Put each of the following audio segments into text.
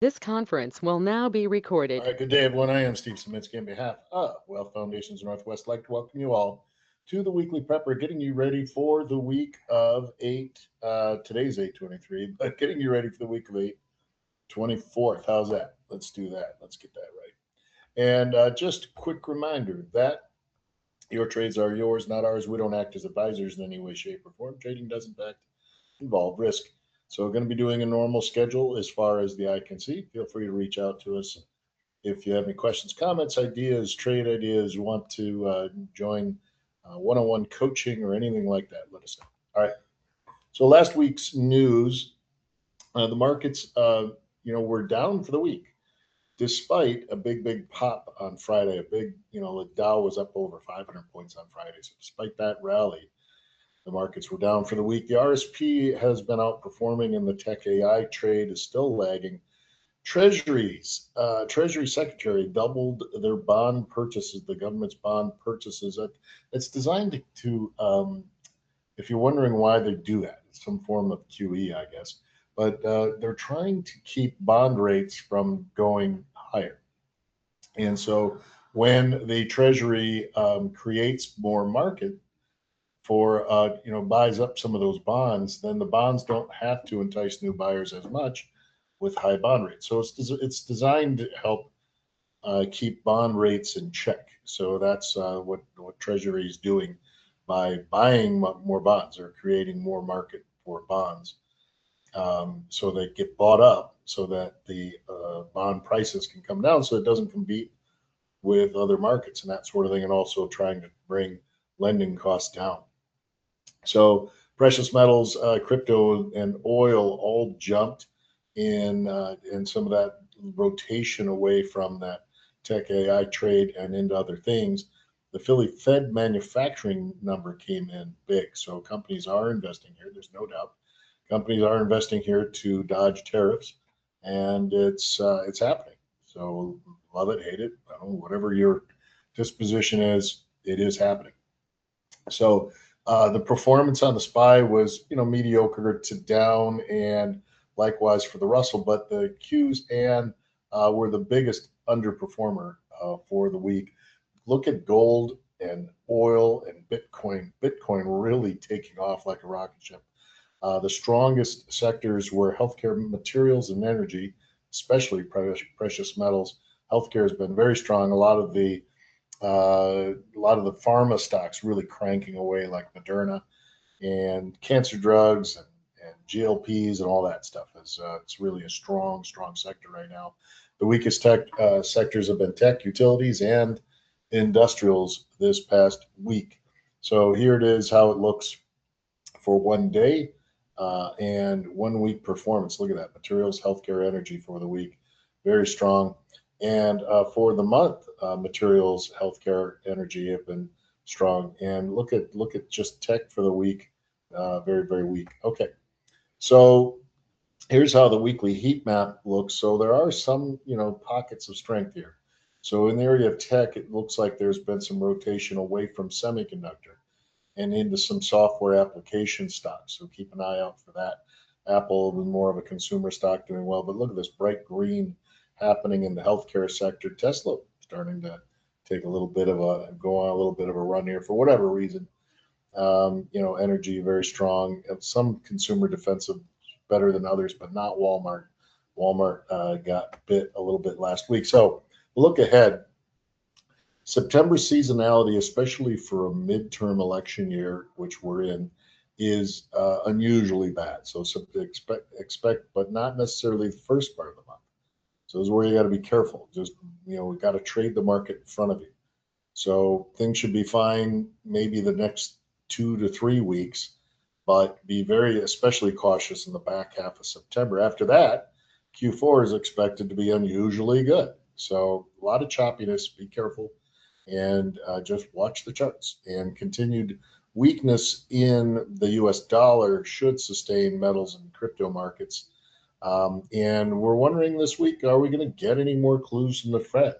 This conference will now be All recorded. right, good day, everyone. I am Steve Suminski on behalf of Wealth Foundations Northwest. I'd like to welcome you all to the weekly prepper, getting you ready for the week of 8. Today's 8/23, but getting you ready for the week of 8/24. How's that? Let's do that. Let's get that right. And just a quick reminder that your trades are yours, not ours. We don't act as advisors in any way, shape, or form. Trading does, in fact, involve risk. So we're going to be doing a normal schedule as far as the eye can see. Feel free to reach out to us if you have any questions, comments, ideas, trade ideas, you want to join one-on-one coaching or anything like that, let us know. All right. So last week's news, the markets, were down for the week, despite a big pop on Friday. A big, the Dow was up over 500 points on Friday. So despite that rally, the markets were down for the week. The RSP has been outperforming, and the tech AI trade is still lagging. Treasury Secretary doubled their bond purchases, the government's bond purchases. It's designed to if you're wondering why they do that, it's some form of QE, I guess. But they're trying to keep bond rates from going higher. And so when the Treasury creates more market for, buys up some of those bonds, then the bonds don't have to entice new buyers as much with high bond rates. So it's designed to help keep bond rates in check. So that's what Treasury is doing by buying more bonds or creating more market for bonds. So they get bought up so that the bond prices can come down so it doesn't compete with other markets and that sort of thing, and also trying to bring lending costs down. So precious metals, crypto, and oil all jumped in some of that rotation away from that tech AI trade and into other things. The Philly Fed manufacturing number came in big, so companies are investing here. There's no doubt. Companies are investing here to dodge tariffs, and it's happening. So love it, hate it, I don't know, whatever your disposition is, it is happening. So the performance on the SPY was, mediocre to down, and likewise for the Russell. But the Qs and were the biggest underperformer for the week. Look at gold and oil and Bitcoin. Bitcoin really taking off like a rocket ship. The strongest sectors were healthcare, materials, and energy, especially precious metals. Healthcare has been very strong. A lot of the pharma stocks really cranking away, like Moderna and cancer drugs and GLPs and all that stuff. It's really a strong sector right now. The weakest tech sectors have been tech, utilities, and industrials this past week. So here it is how it looks for one day and 1 week performance. Look at that: materials, healthcare, energy for the week, very strong. And for the month, materials, healthcare, energy have been strong. And look at just tech for the week, very weak. Okay, so here's how the weekly heat map looks. So there are some, pockets of strength here. So in the area of tech, it looks like there's been some rotation away from semiconductor and into some software application stocks. So keep an eye out for that. Apple was more of a consumer stock doing well, but look at this bright green happening in the healthcare sector. Tesla starting to take a little bit of a go on a little bit of a run here for whatever reason. Energy very strong. Some consumer defensive better than others, but not Walmart. Walmart got bit a little bit last week. So look ahead. September seasonality, especially for a midterm election year, which we're in, is unusually bad. So expect, but not necessarily the first part of the month. So this is where you got to be careful. Just we got to trade the market in front of you. So things should be fine maybe the next 2 to 3 weeks, but be very especially cautious in the back half of September. After that, Q4 is expected to be unusually good. So a lot of choppiness. Be careful and just watch the charts. And continued weakness in the U.S. dollar should sustain metals and crypto markets. And we're wondering this week, are we going to get any more clues from the Fed?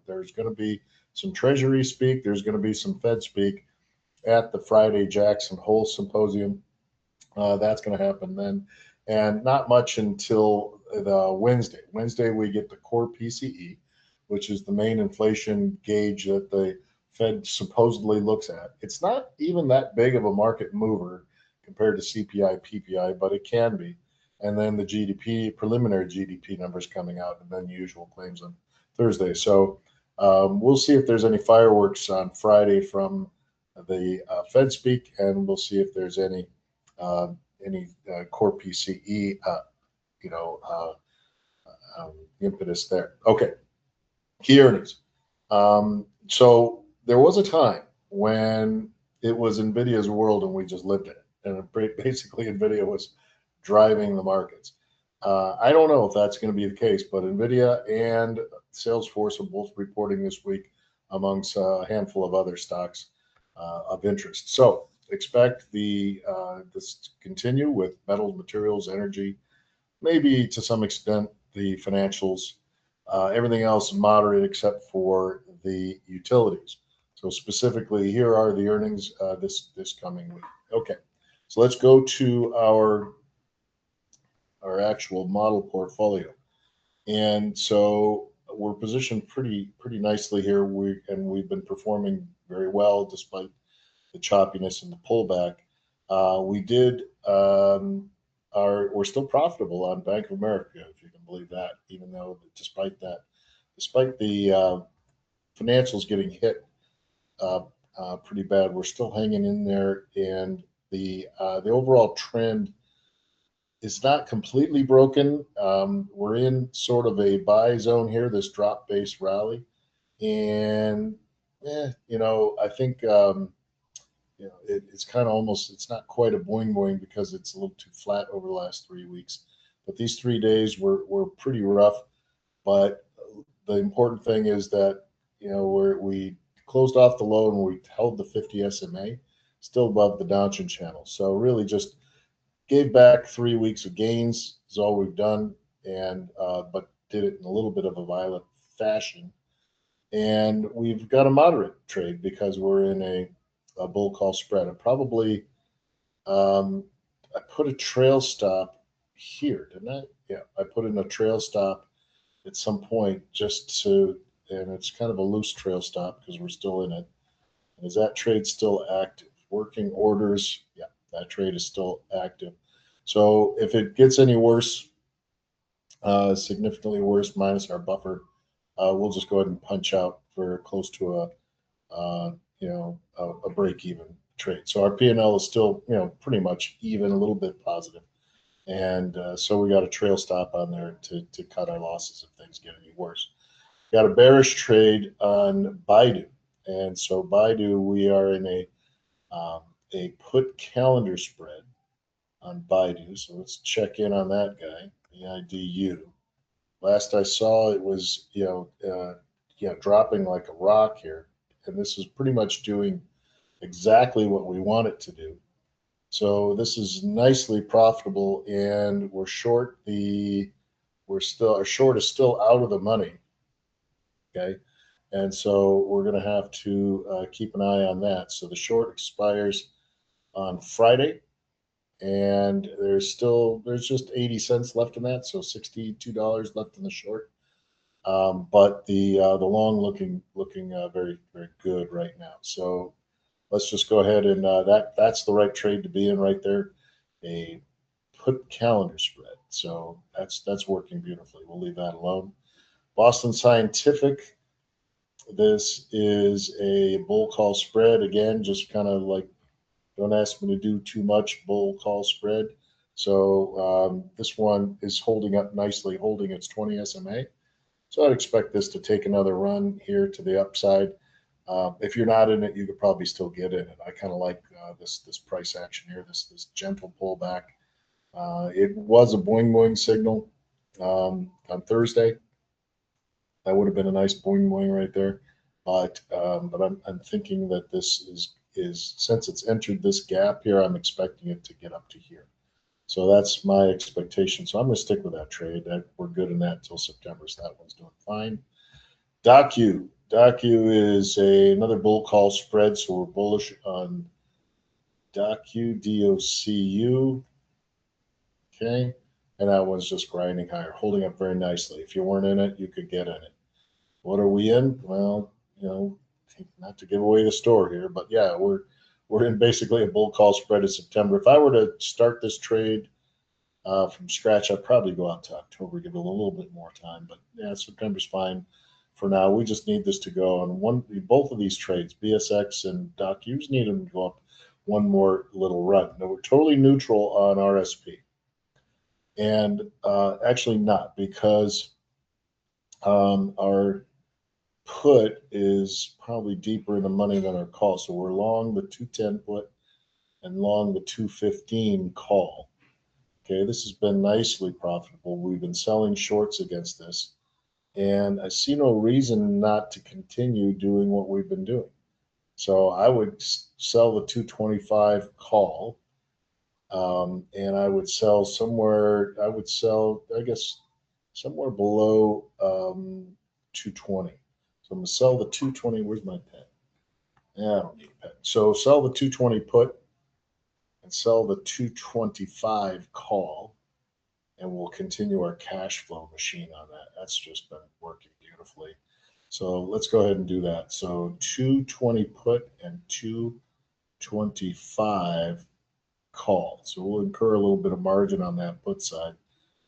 There's going to be some Treasury speak. There's going to be some Fed speak at the Friday Jackson Hole Symposium. That's going to happen then, and not much until the Wednesday. Wednesday we get the core PCE, which is the main inflation gauge that the Fed supposedly looks at. It's not even that big of a market mover compared to CPI, PPI, but it can be. And then the GDP, preliminary GDP numbers coming out, and then the usual claims on Thursday. So we'll see if there's any fireworks on Friday from the Fed speak, and we'll see if there's uh, any core PCE, you know, impetus there. Okay, key earnings. So there was a time when it was Nvidia's world and we just lived in it, and basically Nvidia was driving the markets. I don't know if that's going to be the case, but Nvidia and Salesforce are both reporting this week, amongst a handful of other stocks of interest. So expect this to continue with metals, materials, energy, maybe to some extent the financials. Everything else moderate except for the utilities. So specifically, here are the earnings this coming week. Okay, so let's go to our actual model portfolio. And so we're positioned pretty nicely here. We've been performing very well despite the choppiness and the pullback. We did we're still profitable on Bank of America, if you can believe that, even though despite the financials getting hit uh, pretty bad, we're still hanging in there, and the overall trend is not completely broken. We're in sort of a buy zone here, this drop base rally, and I think it's kind of almost, it's not quite a boing boing because it's a little too flat over the last 3 weeks. But these 3 days were pretty rough. But the important thing is that we closed off the low and we held the 50 SMA still above the downtrend channel. So really just gave back 3 weeks of gains is all we've done, and but did it in a little bit of a violent fashion. And we've got a moderate trade because we're in a bull call spread. Um, I put a trail stop here, didn't I? Yeah, I put in a trail stop at some point just to, and it's kind of a loose trail stop because we're still in it. Is that trade still active? Working orders, yeah, that trade is still active. So if it gets any worse, significantly worse, minus our buffer, we'll just go ahead and punch out for close to a break even trade. So our P&L is still pretty much even, a little bit positive, and so we got a trail stop on there to cut our losses if things get any worse. Got a bearish trade on Baidu, and so Baidu, we are in a put calendar spread on Baidu. So let's check in on that guy, BIDU. Last I saw, it was dropping like a rock here, and this is pretty much doing exactly what we want it to do. So this is nicely profitable, and our short is still out of the money. Okay, and so we're going to have to keep an eye on that. So the short expires on Friday, and there's just 80 cents left in that, so $62 left in the short. But the long looking very very good right now. So let's just go ahead and that's the right trade to be in right there, a put calendar spread. So that's working beautifully. We'll leave that alone. Boston Scientific. This is a bull call spread again, just kind of like, don't ask me to do too much bull call spread. So this one is holding up nicely, holding its 20 SMA. So I'd expect this to take another run here to the upside. If you're not in it, you could probably still get in it. I kind of like this price action here, this gentle pullback. It was a boing boing signal on Thursday. That would have been a nice boing boing right there. But I'm thinking that this is since it's entered this gap here, I'm expecting it to get up to here. So that's my expectation. So I'm going to stick with that trade. We're good in that until September. So that one's doing fine. Docu is another bull call spread. So we're bullish on Docu, DOCU. Okay. and that one's just grinding higher, holding up very nicely. If you weren't in it, you could get in it. What are we in? Well, you know, not to give away the store here, but yeah, we're in basically a bull call spread in September. If I were to start this trade from scratch, I'd probably go out to October, give it a little bit more time. But yeah, September's fine for now. We just need this to go. And both of these trades, BSX and Doc, you just need them to go up one more little run. Now we're totally neutral on RSP, and actually not, because our put is probably deeper in the money than our call. So we're long the 210 put and long the 215 call. Okay, this has been nicely profitable. We've been selling shorts against this, and I see no reason not to continue doing what we've been doing. So I would sell the 225 call, and I would sell somewhere, I would sell, I guess, somewhere below 220. So I'm going to sell the 220. Where's my pen? Yeah, I don't need a pen. So sell the 220 put and sell the 225 call, and we'll continue our cash flow machine on that. That's just been working beautifully. So let's go ahead and do that. So 220 put and 225 call. So we'll incur a little bit of margin on that put side.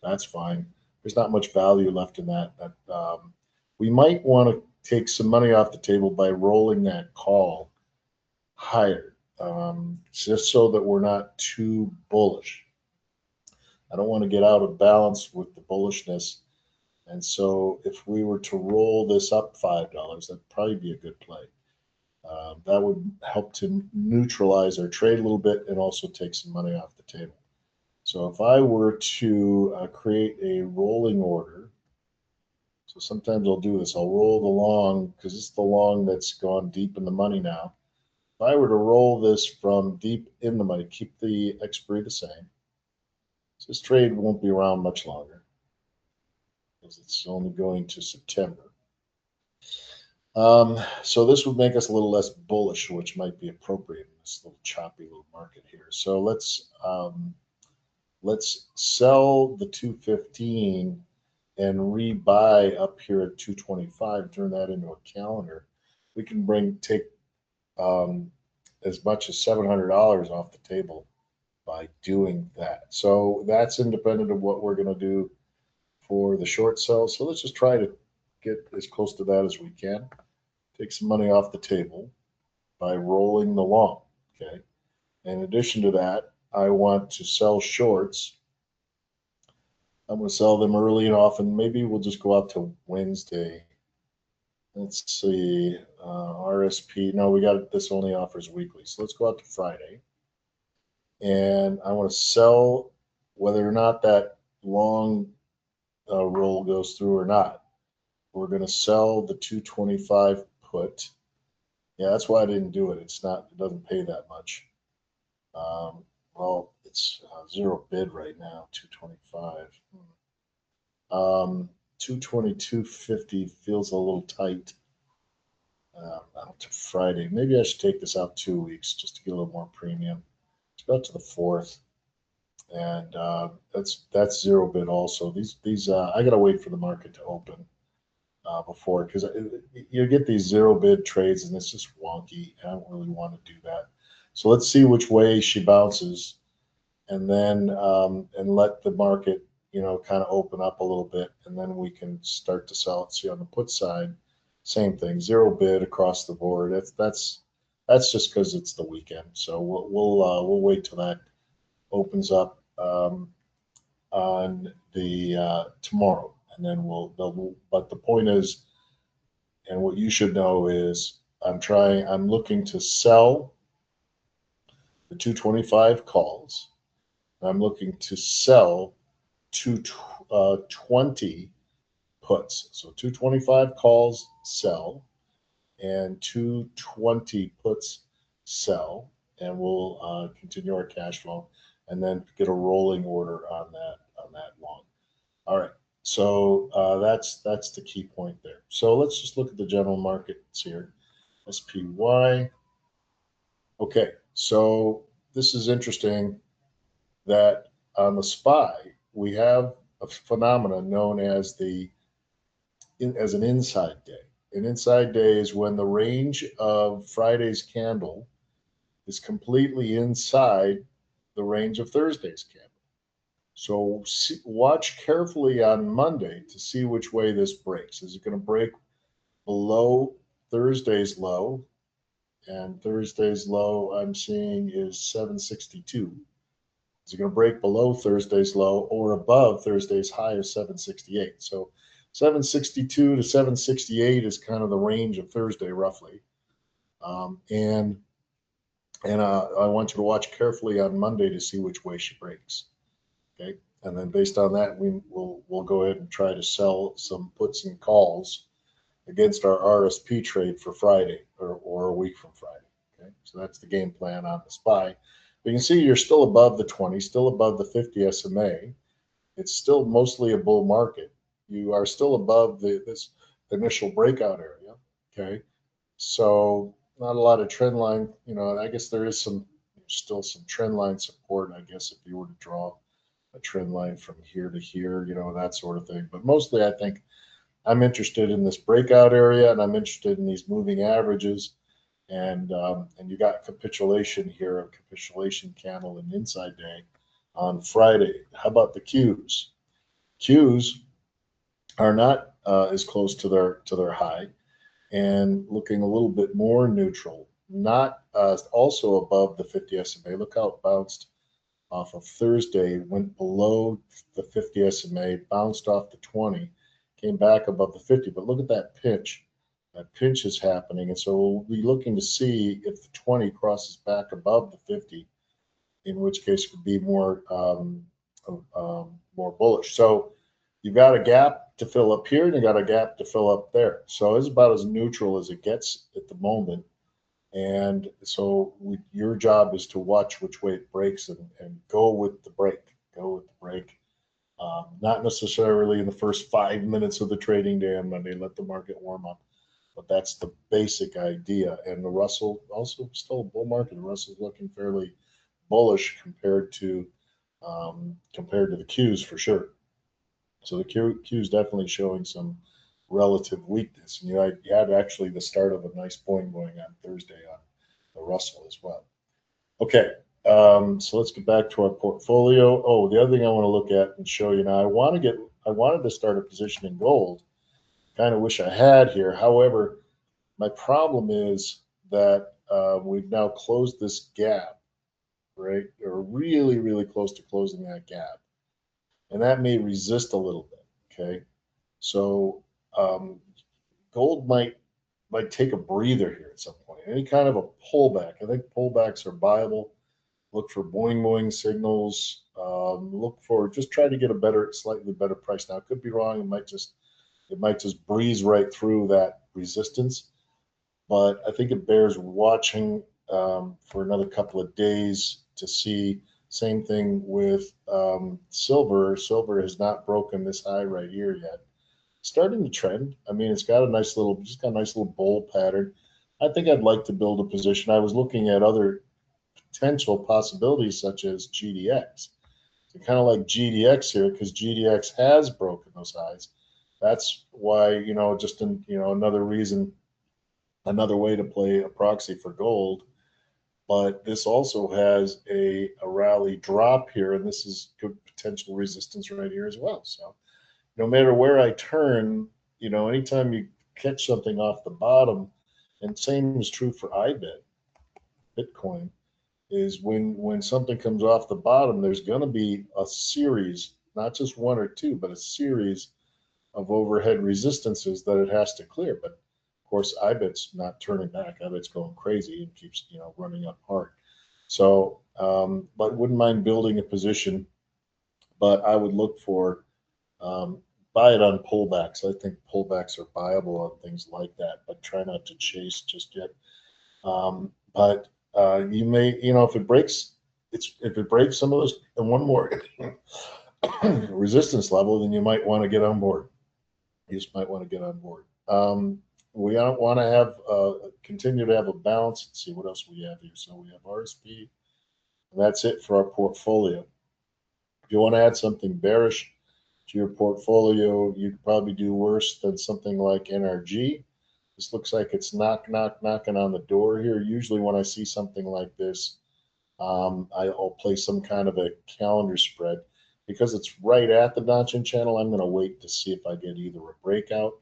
That's fine. There's not much value left in that. We might want to take some money off the table by rolling that call higher, just so that we're not too bullish. I don't want to get out of balance with the bullishness. And so if we were to roll this up $5, that'd probably be a good play. That would help to neutralize our trade a little bit and also take some money off the table. So if I were to create a rolling order, so sometimes I'll do this, I'll roll the long, because it's the long that's gone deep in the money now. If I were to roll this from deep in the money, keep the expiry the same, so this trade won't be around much longer because it's only going to September. So this would make us a little less bullish, which might be appropriate in this little choppy little market here. So let's sell the 215 and rebuy up here at 225. Turn that into a calendar. We can take as much as $700 off the table by doing that. So that's independent of what we're going to do for the short sell. So let's just try to get as close to that as we can. Take some money off the table by rolling the long. Okay. In addition to that, I want to sell shorts. I'm going to sell them early and often. Maybe we'll just go out to Wednesday. Let's see, RSP. No, we got this only offers weekly. So let's go out to Friday. And I want to sell whether or not that long roll goes through or not. We're going to sell the 225 put. Yeah, that's why I didn't do it. It doesn't pay that much. Well, it's zero bid right now, 225. 222.50 feels a little tight. Out to Friday. Maybe I should take this out 2 weeks just to get a little more premium. Let's go out to the 4th, and that's zero bid also. These I gotta wait for the market to open before, because you get these zero bid trades and it's just wonky. I don't really want to do that. So let's see which way she bounces, and then and let the market kind of open up a little bit, and then we can start to sell it. See, on the put side, same thing, zero bid across the board. That's just because it's the weekend. So we'll wait till that opens up on the tomorrow, and then but the point is, and what you should know is, I'm looking to sell the 225 calls. I'm looking to sell 220 puts. So 225 calls sell, and 220 puts sell, and we'll continue our cash flow, and then get a rolling order on that long. All right. So that's the key point there. So let's just look at the general markets here. SPY. Okay. So this is interesting that on the SPY, we have a phenomenon known as as an inside day. An inside day is when the range of Friday's candle is completely inside the range of Thursday's candle. So watch carefully on Monday to see which way this breaks. Is it going to break below Thursday's low? And Thursday's low I'm seeing is 762. Is it going to break below Thursday's low or above Thursday's high of 768? So 762 to 768 is kind of the range of Thursday, roughly. Um, and I want you to watch carefully on Monday to see which way she breaks. Okay, and then based on that, we'll go ahead and try to sell some puts and calls against our RSP trade for Friday or a week from Friday. Okay, so that's the game plan on the SPY. But you can see you're still above the 20, still above the 50 SMA. It's still mostly a bull market. You are still above this initial breakout area. Okay, so not a lot of trend line. You know, I guess there is still some trend line support. I guess if you were to draw a trend line from here to here, you know, that sort of thing. But mostly, I think I'm interested in this breakout area, and I'm interested in these moving averages. And you got capitulation here, a capitulation candle and inside day on Friday. How about the Qs? Qs are not as close to their high and looking a little bit more neutral. Not also above the 50 SMA. Look how it bounced off of Thursday, went below the 50 SMA, bounced off the 20, came back above the 50. But look at that pinch. That pinch is happening. And so we'll be looking to see if the 20 crosses back above the 50, in which case it would be more bullish. So you've got a gap to fill up here and you got a gap to fill up there. So it's about as neutral as it gets at the moment. And so your job is to watch which way it breaks and go with the break. Go with the break. Not necessarily in the first 5 minutes of the trading day on Monday. Let the market warm up. But that's the basic idea. And the Russell also still a bull market. The Russell's looking fairly bullish compared to the Qs for sure. So the Q is definitely showing some relative weakness. And you had actually the start of a nice point going on Thursday on the Russell as well. Okay, so let's get back to our portfolio. Oh, the other thing I want to look at and show you now, I wanted to start a position in gold. Kind of wish I had here. However, my problem is that we've now closed this gap, right? Or really, really close to closing that gap. And that may resist a little bit, okay? So um, gold might take a breather here at some point. Any kind of a pullback. I think pullbacks are viable. Look for boing boing signals. Look for just try to get a slightly better price. Now it could be wrong. It might just breeze right through that resistance. But I think it bears watching for another couple of days to see. Same thing with silver. Silver has not broken this high right here yet. Starting to trend. I mean, it's got a just got a nice little bowl pattern. I think I'd like to build a position. I was looking at other potential possibilities such as GDX. So kind of like GDX here because GDX has broken those highs. That's why, another reason, another way to play a proxy for gold. But this also has a rally drop here, and this is good potential resistance right here as well. So no matter where I turn, anytime you catch something off the bottom, and same is true for Bitcoin, is when something comes off the bottom, there's going to be a series, not just one or two, but a series of overhead resistances that it has to clear. But of course, IBIT's not turning back. IBIT's going crazy and keeps running up hard. So, but wouldn't mind building a position, but I would look for buy it on pullbacks. I think pullbacks are viable on things like that, but try not to chase just yet. But you may, if it breaks, if it breaks some of those and one more resistance level, then you might want to get on board. You just might want to get on board. We don't want to have continue to have a balance. Let's see what else we have here. So we have RSP, and that's it for our portfolio. If you want to add something bearish to your portfolio, you could probably do worse than something like NRG. This looks like it's knocking on the door here. Usually when I see something like this, I'll play some kind of a calendar spread. Because it's right at the notching channel, I'm going to wait to see if I get either a breakout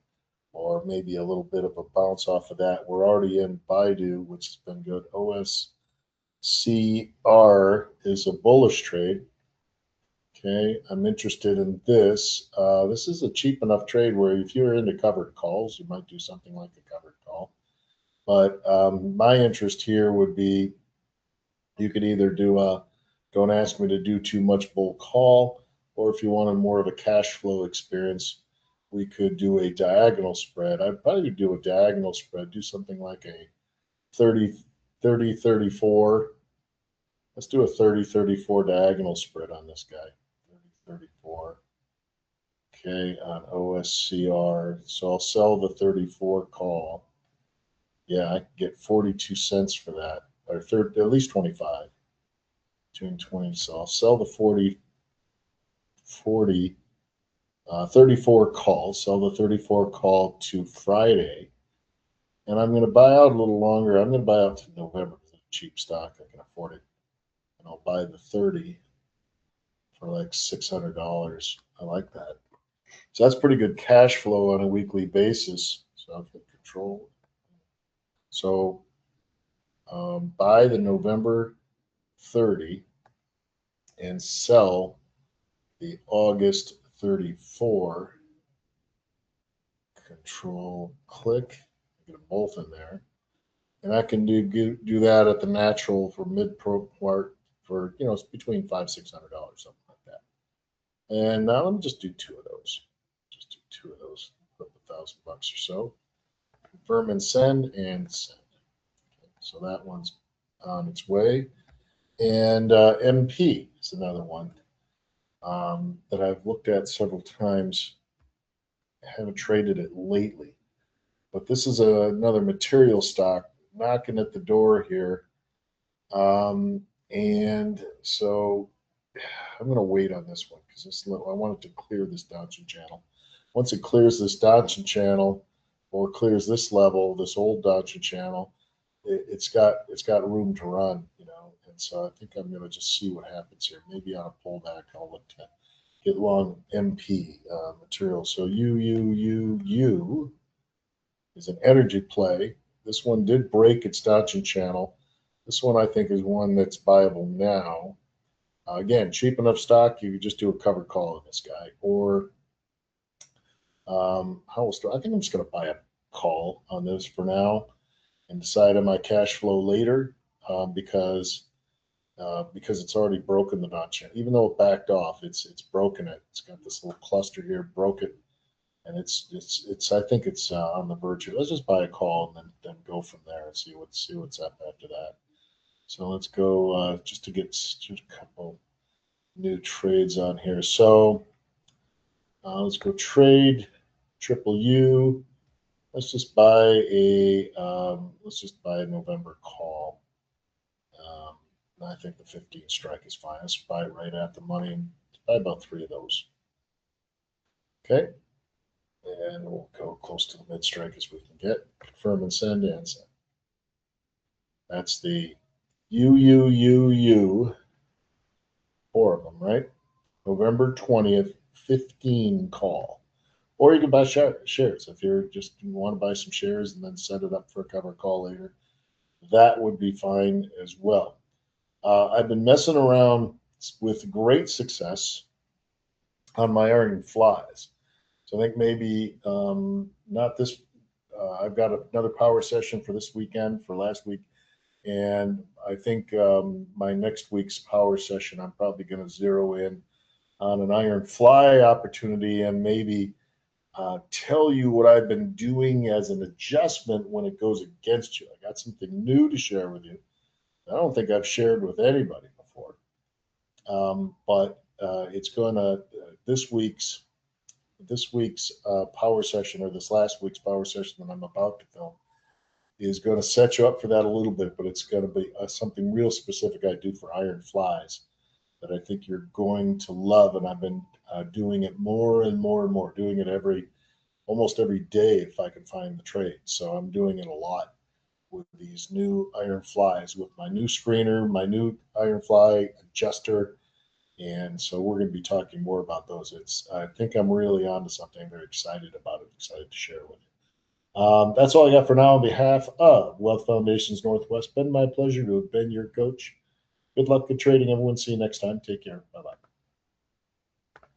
or maybe a little bit of a bounce off of that. We're already in Baidu, which has been good. OSCR is a bullish trade. Okay, I'm interested in this. This is a cheap enough trade where if you're into covered calls, you might do something like a covered call. But my interest here would be you could either do a don't ask me to do too much bull call, or if you wanted more of a cash flow experience, we could do a diagonal spread. I'd probably do a diagonal spread, do something like a 30, 30, 34. Let's do a 30, 34 diagonal spread on this guy. 30, 34. Okay, on OSCR. So I'll sell the 34 call. Yeah, I can get 42 cents for that, or at least 25. Between 20. So I'll sell the 40, 34 call, sell the 34 call to Friday. And I'm going to buy out a little longer. I'm going to buy out to November because it's a cheap stock. I can afford it. And I'll buy the 30 for like $600. I like that. So that's pretty good cash flow on a weekly basis. So I'll get control. So buy the November 30 and sell the August 34. Control click, get them both in there. And I can do that at the natural for mid pro part for, it's between $500-$600, something like that. And now let me just do two of those. Just do two of those, put $1,000 or so. Confirm and send and send. Okay, so that one's on its way. And MP is another one that I've looked at several times. I haven't traded it lately, but this is another material stock knocking at the door here. And so I'm going to wait on this one because I want it to clear this Dodson channel. Once it clears this Dodson channel or clears this level, this old Dodson channel, it's got room to run, And so I think I'm going to just see what happens here. Maybe on a pullback, I'll look to get long MP material. So U is an energy play. This one did break its Dodson channel. This one I think is one that's viable now. Again, cheap enough stock, you could just do a covered call on this guy. Or I think I'm just going to buy a call on this for now and decide on my cash flow later because it's already broken the notch. Even though it backed off, it's broken it. It's got this little cluster here, broke it, and it's I think it's on the verge. Let's just buy a call and then go from there and see what's up after that. So let's go just to get just a couple new trades on here. So let's go trade triple U. Let's just buy a November call. I think the 15 strike is fine. Let's buy it right at the money and buy about 3 of those. Okay. And we'll go close to the mid strike as we can get. Confirm and send and send. That's the UUUU. 4 of them, right? November 20th, 15 call. Or you can buy shares if you want to buy some shares and then set it up for a cover call later. That would be fine as well. I've been messing around with great success on my iron flies. So I think maybe not this. I've got another power session for this weekend, for last week. And I think my next week's power session, I'm probably going to zero in on an iron fly opportunity and maybe tell you what I've been doing as an adjustment when it goes against you. I got something new to share with you. I don't think I've shared with anybody before, but it's going to this week's power session or this last week's power session that I'm about to film is going to set you up for that a little bit, but it's going to be something real specific I do for iron flies. that I think you're going to love. And I've been doing it more and more and more, doing it almost every day if I can find the trade. So I'm doing it a lot with these new iron flies, with my new screener, my new iron fly adjuster. And so we're going to be talking more about those. I think I'm really onto something. I'm very excited about it, excited to share with you. That's all I got for now on behalf of Wealth Foundations Northwest. Been my pleasure to have been your coach. Good luck, good trading, everyone. See you next time. Take care. Bye bye.